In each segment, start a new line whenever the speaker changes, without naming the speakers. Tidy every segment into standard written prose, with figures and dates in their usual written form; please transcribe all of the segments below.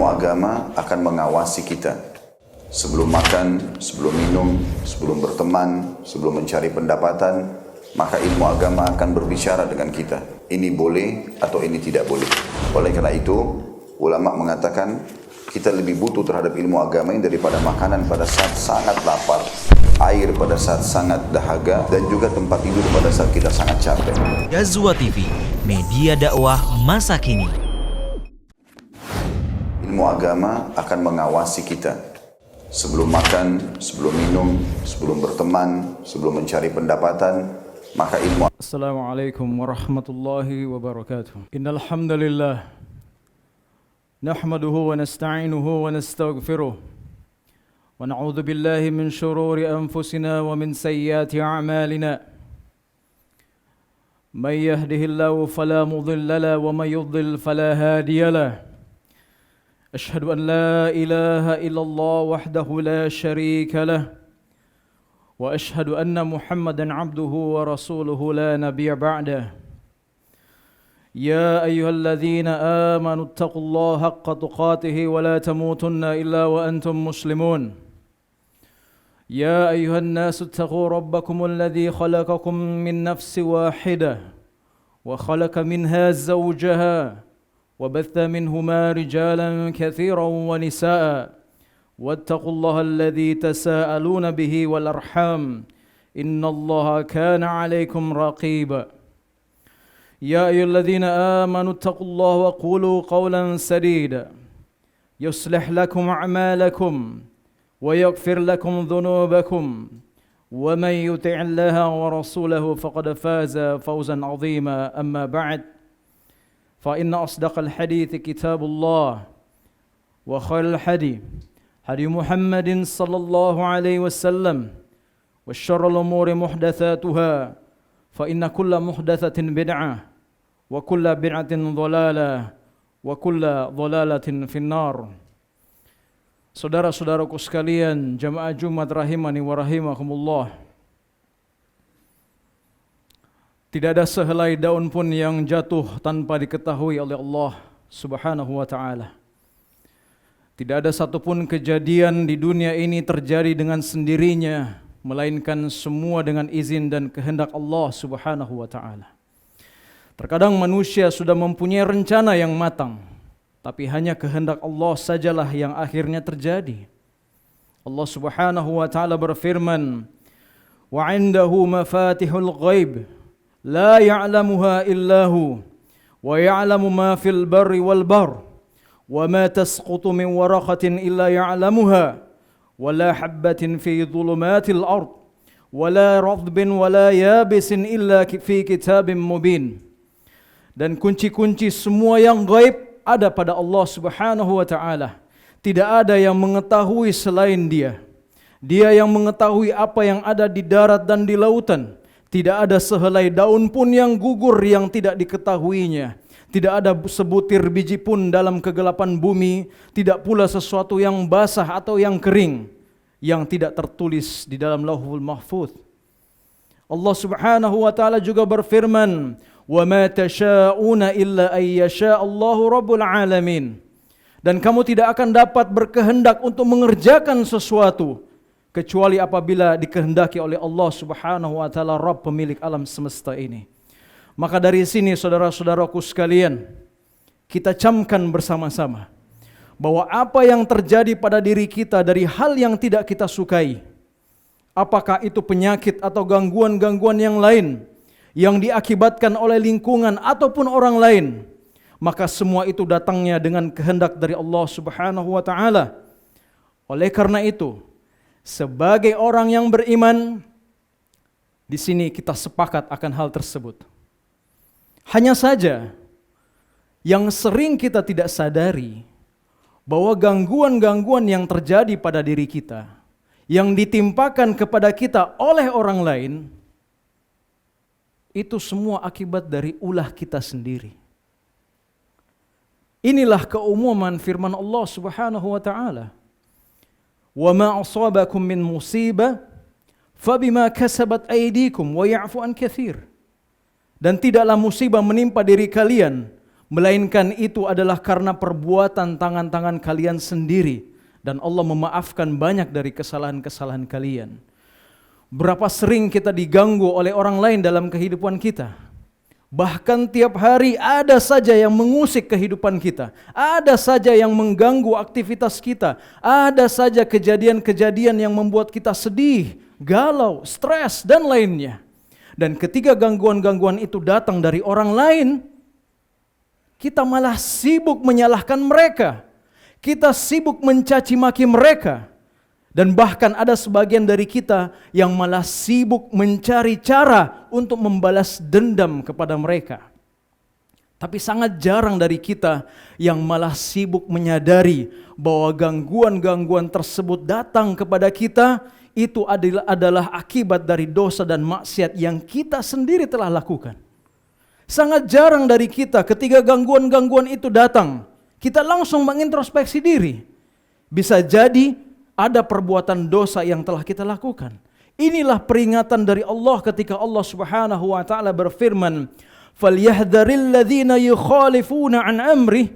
ilmu agama akan mengawasi kita. Sebelum makan, sebelum minum, sebelum berteman, sebelum mencari pendapatan, maka ilmu agama akan berbicara dengan kita. Ini boleh atau ini tidak boleh. Oleh karena itu, ulama mengatakan kita lebih butuh terhadap ilmu agama ini daripada makanan pada saat sangat lapar, air pada saat sangat dahaga, dan juga tempat tidur pada saat kita sangat capek.
Ghazwa TV, media dakwah masa kini.
Ilmu agama akan mengawasi kita. Sebelum makan, sebelum minum, sebelum berteman, sebelum mencari pendapatan, maka ilmu.
Assalamualaikum warahmatullahi wabarakatuh. Innal hamdalillah nahmaduhu wa nasta'inuhu wa nastaghfiruh wa na'udzu billahi min shururi anfusina wa min sayyiati a'malina. May yahdihillahu fala mudilla lahu wa may yudlil fala hadiya lahu. أشهد أن لا إله إلا الله وحده لا شريك له وأشهد أن محمدًا عبده ورسوله لا نبي بعده يا أيها الذين آمنوا اتقوا الله حق تقاته ولا تموتن إلا وأنتم مسلمون يا أيها الناس اتقوا ربكم الذي خلقكم من نفس واحدة وخلق منها زوجها وبث منهما رجالا كثيرا ونساء واتقوا الله الذي تساءلون به والأرحام إن الله كان عليكم رقيبا يا أيها الذين آمنوا اتقوا الله وقولوا قولا سديدا يصلح لكم أعمالكم ويغفر لكم ذنوبكم ومن يطع الله ورسوله فقد فاز فوزا عظيما أما بعد فإن أصدق الحديث كتاب الله وخير الحديث هدي محمد صلى الله عليه وسلم وشر الأمور محدثاتها فإن كل محدثة بدعة وكل بدعة ضلالة وكل ضلالة في النار. Saudara-saudaraku sekalian, jamaah Jumat rahimani wa rahimakumullah. Tidak ada sehelai daun pun yang jatuh tanpa diketahui oleh Allah Subhanahu wa ta'ala. Tidak ada satupun kejadian di dunia ini terjadi dengan sendirinya, melainkan semua dengan izin dan kehendak Allah Subhanahu wa ta'ala. Terkadang manusia sudah mempunyai rencana yang matang, tapi hanya kehendak Allah sajalah yang akhirnya terjadi. Allah Subhanahu wa ta'ala berfirman, "Wa 'indahu mafatihul ghaib لا يعلمها إلا هو ويعلم ما في البر والبحر وما تسقط من ورقة إلا يعلمها ولا حبة في ظلمات الأرض ولا رطب ولا يابس إلا في كتاب مبين." Dan kunci-kunci semua yang gaib ada pada Allah Subhanahu wa ta'ala. Tidak ada yang mengetahui selain Dia. Dia yang mengetahui apa yang ada di darat dan di lautan. Tidak ada sehelai daun pun yang gugur yang tidak diketahuinya. Tidak ada sebutir biji pun dalam kegelapan bumi. Tidak pula sesuatu yang basah atau yang kering yang tidak tertulis di dalam Lauhul Mahfuz. Allah Subhanahu wa ta'ala juga berfirman, "Wa ma tasha'una illa ay yasha Allahu rabbul alamin." Dan kamu tidak akan dapat berkehendak untuk mengerjakan sesuatu kecuali apabila dikehendaki oleh Allah Subhanahu wa ta'ala, Rabb pemilik alam semesta ini. Maka dari sini saudara-saudaraku sekalian, kita camkan bersama-sama bahwa apa yang terjadi pada diri kita dari hal yang tidak kita sukai, apakah itu penyakit atau gangguan-gangguan yang lain yang diakibatkan oleh lingkungan ataupun orang lain, maka semua itu datangnya dengan kehendak dari Allah Subhanahu wa ta'ala. Oleh karena itu, sebagai orang yang beriman, di sini kita sepakat akan hal tersebut. Hanya saja yang sering kita tidak sadari bahwa gangguan-gangguan yang terjadi pada diri kita, yang ditimpakan kepada kita oleh orang lain, itu semua akibat dari ulah kita sendiri. Inilah keumuman firman Allah Subhanahu wa ta'ala. وَمَا أَصَابَكُم مِّن مُّصِيبَةٍ فَبِمَا كَسَبَتْ أَيْدِيكُمْ وَيَعْفُ عَنْ كَثِيرٍ. Dan tidaklah musibah menimpa diri kalian, melainkan itu adalah karena perbuatan tangan-tangan kalian sendiri, dan Allah memaafkan banyak dari kesalahan-kesalahan kalian. Berapa sering kita diganggu oleh orang lain dalam kehidupan kita? Bahkan tiap hari ada saja yang mengusik kehidupan kita, ada saja yang mengganggu aktivitas kita, ada saja kejadian-kejadian yang membuat kita sedih, galau, stres, dan lainnya. Dan ketika gangguan-gangguan itu datang dari orang lain, kita malah sibuk menyalahkan mereka, kita sibuk mencaci maki mereka, dan bahkan ada sebagian dari kita yang malah sibuk mencari cara untuk membalas dendam kepada mereka. Tapi sangat jarang dari kita yang malah sibuk menyadari bahwa gangguan-gangguan tersebut datang kepada kita, itu adalah akibat dari dosa dan maksiat yang kita sendiri telah lakukan. Sangat jarang dari kita ketika gangguan-gangguan itu datang, kita langsung mengintrospeksi diri. Bisa jadi ada perbuatan dosa yang telah kita lakukan. Inilah peringatan dari Allah ketika Allah Subhanahu wa taala berfirman, "Falyahdharil ladzina yukhalifuna an amrih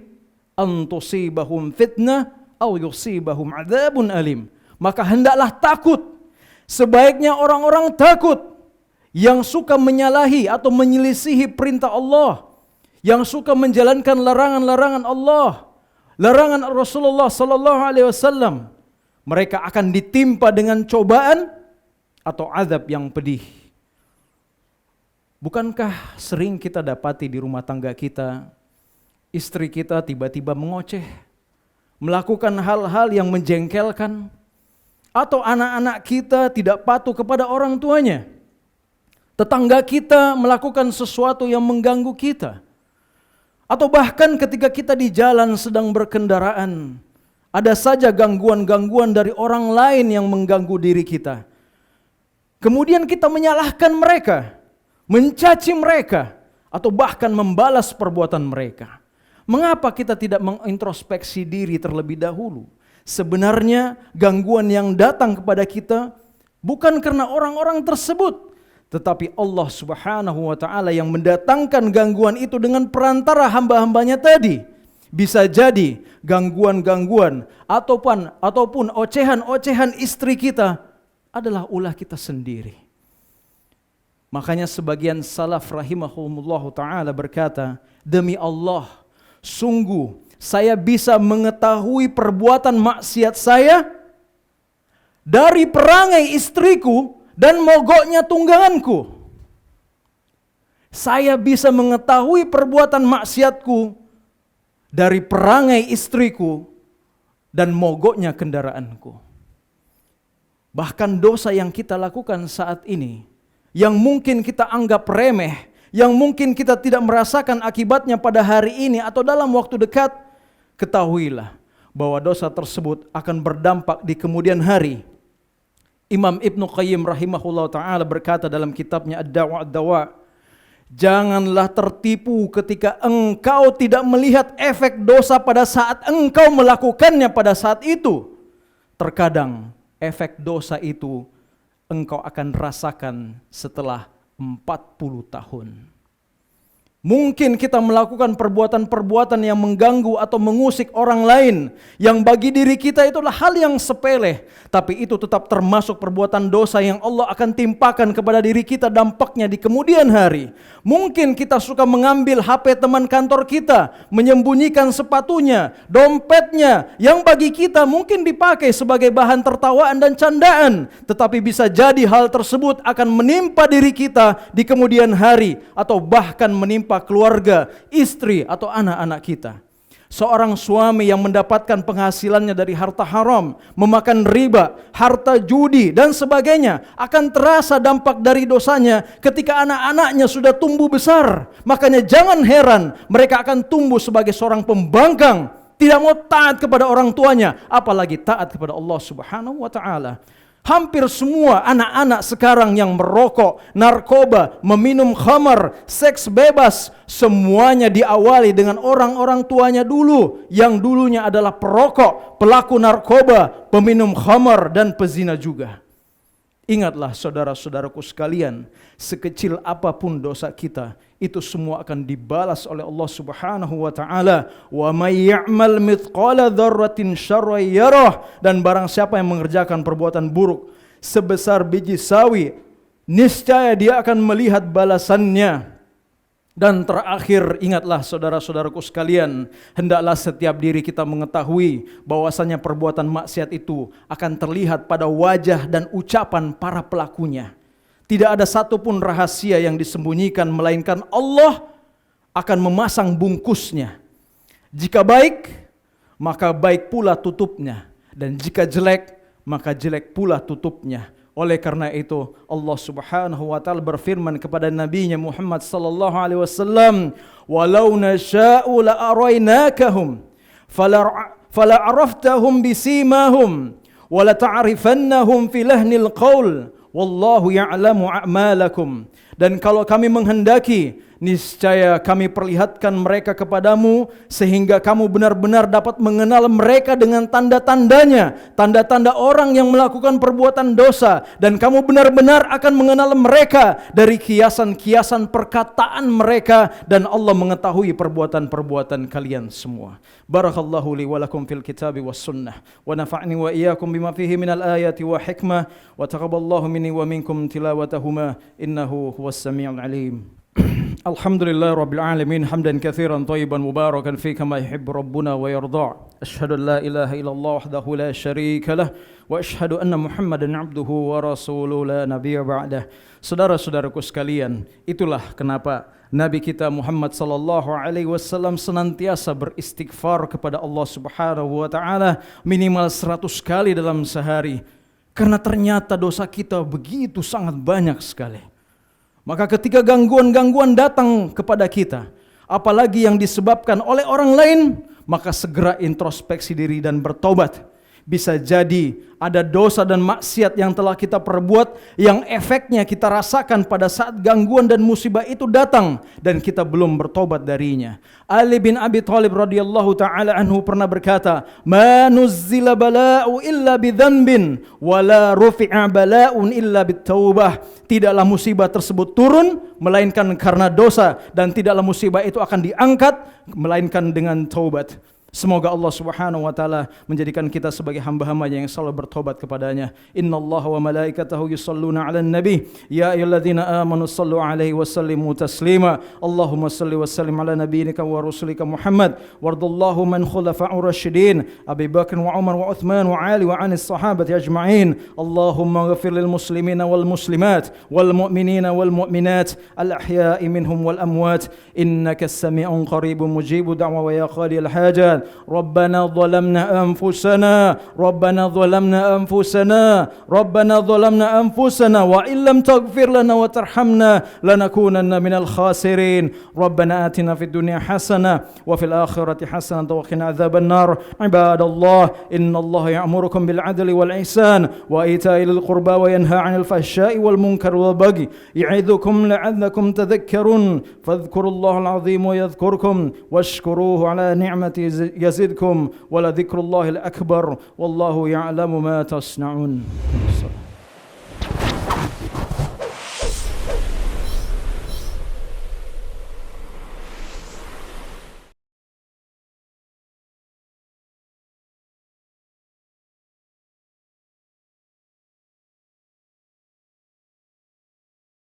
an tusibahum fitnah aw yusibahum adzabun alim." Maka hendaklah takut. Sebaiknya orang-orang takut yang suka menyalahi atau menyelisihi perintah Allah, yang suka menjalankan larangan-larangan Allah, larangan Rasulullah sallallahu alaihi wasallam. Mereka akan ditimpa dengan cobaan atau azab yang pedih. Bukankah sering kita dapati di rumah tangga kita, istri kita tiba-tiba mengoceh, melakukan hal-hal yang menjengkelkan, atau anak-anak kita tidak patuh kepada orang tuanya, tetangga kita melakukan sesuatu yang mengganggu kita, atau bahkan ketika kita di jalan sedang berkendaraan, ada saja gangguan-gangguan dari orang lain yang mengganggu diri kita. Kemudian kita menyalahkan mereka, mencaci mereka, atau bahkan membalas perbuatan mereka. Mengapa kita tidak mengintrospeksi diri terlebih dahulu? Sebenarnya gangguan yang datang kepada kita bukan karena orang-orang tersebut, tetapi Allah Subhanahu wa taala yang mendatangkan gangguan itu dengan perantara hamba-hambanya tadi. Bisa jadi gangguan-gangguan ataupun ocehan-ocehan istri kita adalah ulah kita sendiri. Makanya sebagian salaf rahimahumullah ta'ala berkata, demi Allah, sungguh saya bisa mengetahui perbuatan maksiat saya dari perangai istriku dan mogoknya tungganganku. Saya bisa mengetahui perbuatan maksiatku dari perangai istriku dan mogoknya kendaraanku. Bahkan dosa yang kita lakukan saat ini, yang mungkin kita anggap remeh, yang mungkin kita tidak merasakan akibatnya pada hari ini atau dalam waktu dekat, ketahuilah bahwa dosa tersebut akan berdampak di kemudian hari. Imam Ibnu Qayyim rahimahullah ta'ala berkata dalam kitabnya Ad-Dawa' Ad-Dawa', janganlah tertipu ketika engkau tidak melihat efek dosa pada saat engkau melakukannya pada saat itu. Terkadang efek dosa itu engkau akan rasakan setelah 40 tahun. Mungkin kita melakukan perbuatan-perbuatan yang mengganggu atau mengusik orang lain, yang bagi diri kita itulah hal yang sepele, tapi itu tetap termasuk perbuatan dosa yang Allah akan timpakan kepada diri kita dampaknya di kemudian hari. Mungkin kita suka mengambil HP teman kantor kita, menyembunyikan sepatunya, dompetnya, yang bagi kita mungkin dipakai sebagai bahan tertawaan dan candaan, tetapi bisa jadi hal tersebut akan menimpa diri kita di kemudian hari, atau bahkan menimpa keluarga, istri atau anak-anak kita. Seorang suami yang mendapatkan penghasilannya dari harta haram, memakan riba, harta judi dan sebagainya, akan terasa dampak dari dosanya ketika anak-anaknya sudah tumbuh besar. Makanya jangan heran mereka akan tumbuh sebagai seorang pembangkang, tidak mau taat kepada orang tuanya, apalagi taat kepada Allah Subhanahu wa taala. Hampir semua anak-anak sekarang yang merokok, narkoba, meminum khamar, seks bebas, semuanya diawali dengan orang-orang tuanya dulu, yang dulunya adalah perokok, pelaku narkoba, peminum khamar, dan pezina juga. Ingatlah saudara-saudaraku sekalian, sekecil apapun dosa kita, itu semua akan dibalas oleh Allah Subhanahu wa taala. Wa may ya'mal mithqala dzarratin syarran yarah, dan barang siapa yang mengerjakan perbuatan buruk sebesar biji sawi, niscaya dia akan melihat balasannya. Dan terakhir, ingatlah saudara-saudaraku sekalian, hendaklah setiap diri kita mengetahui bahwasanya perbuatan maksiat itu akan terlihat pada wajah dan ucapan para pelakunya. Tidak ada satupun rahasia yang disembunyikan, melainkan Allah akan memasang bungkusnya. Jika baik, maka baik pula tutupnya, dan jika jelek, maka jelek pula tutupnya. Oleh karena itu Allah Subhanahu wa taala berfirman kepada nabinya Muhammad sallallahu alaihi wasallam, "Walau nasya'u la araynakahum fala araftahum bisimahum wa la ta'rifannahum fi lahnil qaul wallahu ya'lamu a'malakum." Dan kalau kami menghendaki, niscaya kami perlihatkan mereka kepadamu sehingga kamu benar-benar dapat mengenal mereka dengan tanda-tandanya, tanda-tanda orang yang melakukan perbuatan dosa, dan kamu benar-benar akan mengenal mereka dari kiasan-kiasan perkataan mereka, dan Allah mengetahui perbuatan-perbuatan kalian semua. Barakallahu li wa lakum fil kitabi was sunnah wa nafa'ni wa iyyakum bima fihi minal ayati wa hikmah wa taqabbalallahu minni wa minkum tilawatahuma innahu huwas samiul alim. Alhamdulillah Rabbil Alamin, hamdan kathiran tayyiban mubarakan fi kama yuhibbu Rabbuna wa yarda'. Ashhadu an la ilaha illallah wahdahu la syarika lah wa ashhadu anna Muhammadan abduhu wa rasuluhu la nabiyya ba'dah. Saudara-saudaraku sekalian, itulah kenapa Nabi kita Muhammad sallallahu alaihi wasallam senantiasa beristighfar kepada Allah Subhanahu wa taala minimal 100 kali dalam sehari. Karena ternyata dosa kita begitu sangat banyak sekali. Maka ketika gangguan-gangguan datang kepada kita, apalagi yang disebabkan oleh orang lain, maka segera introspeksi diri dan bertobat. Bisa jadi ada dosa dan maksiat yang telah kita perbuat yang efeknya kita rasakan pada saat gangguan dan musibah itu datang dan kita belum bertobat darinya. Ali bin Abi Thalib radhiyallahu taala anhu pernah berkata, "Ma nuzzila bala'u illa bidzanbin wa la rufi'a bala'un illa bittaubah." Tidaklah musibah tersebut turun melainkan karena dosa, dan tidaklah musibah itu akan diangkat melainkan dengan taubat. Semoga Allah Subhanahu wa taala menjadikan kita sebagai hamba-hambanya yang selalu bertobat kepadanya. Innallaha wa malaikatahu yusholluna 'alan nabi ya ayyuhalladzina amanu shallu 'alaihi wa sallimu taslima. Allahumma shalli wa sallim 'ala nabiyyika wa rasulika Muhammad wardallahu man khulafa'ur rasyidin Abi Bakr wa Umar wa Uthman wa Ali wa 'anis sahabati ajma'in. Allahumma ighfir lil muslimina wal muslimat wal mu'minina wal mu'minat al ahya'i minhum wal amwat innaka as-sami'un qaribun mujibud da'wa wa ya qadiyal hajat. ربنا ظلمنا أنفسنا وإن لم تغفر لنا وترحمنا لنكونن من الخاسرين ربنا آتنا في الدنيا حسنة وفي الآخرة حسنة وقنا عذاب النار عباد الله إن الله يأمركم بالعدل والإحسان وإيتاء ذي القربى وينهى عن الفحشاء والمنكر والبغي يعظكم لعلكم تذكرون فاذكروا الله العظيم يذكركم واشكروه على نعمته يزدكم ولذكر الله الأكبر والله يعلم ما تصنعون.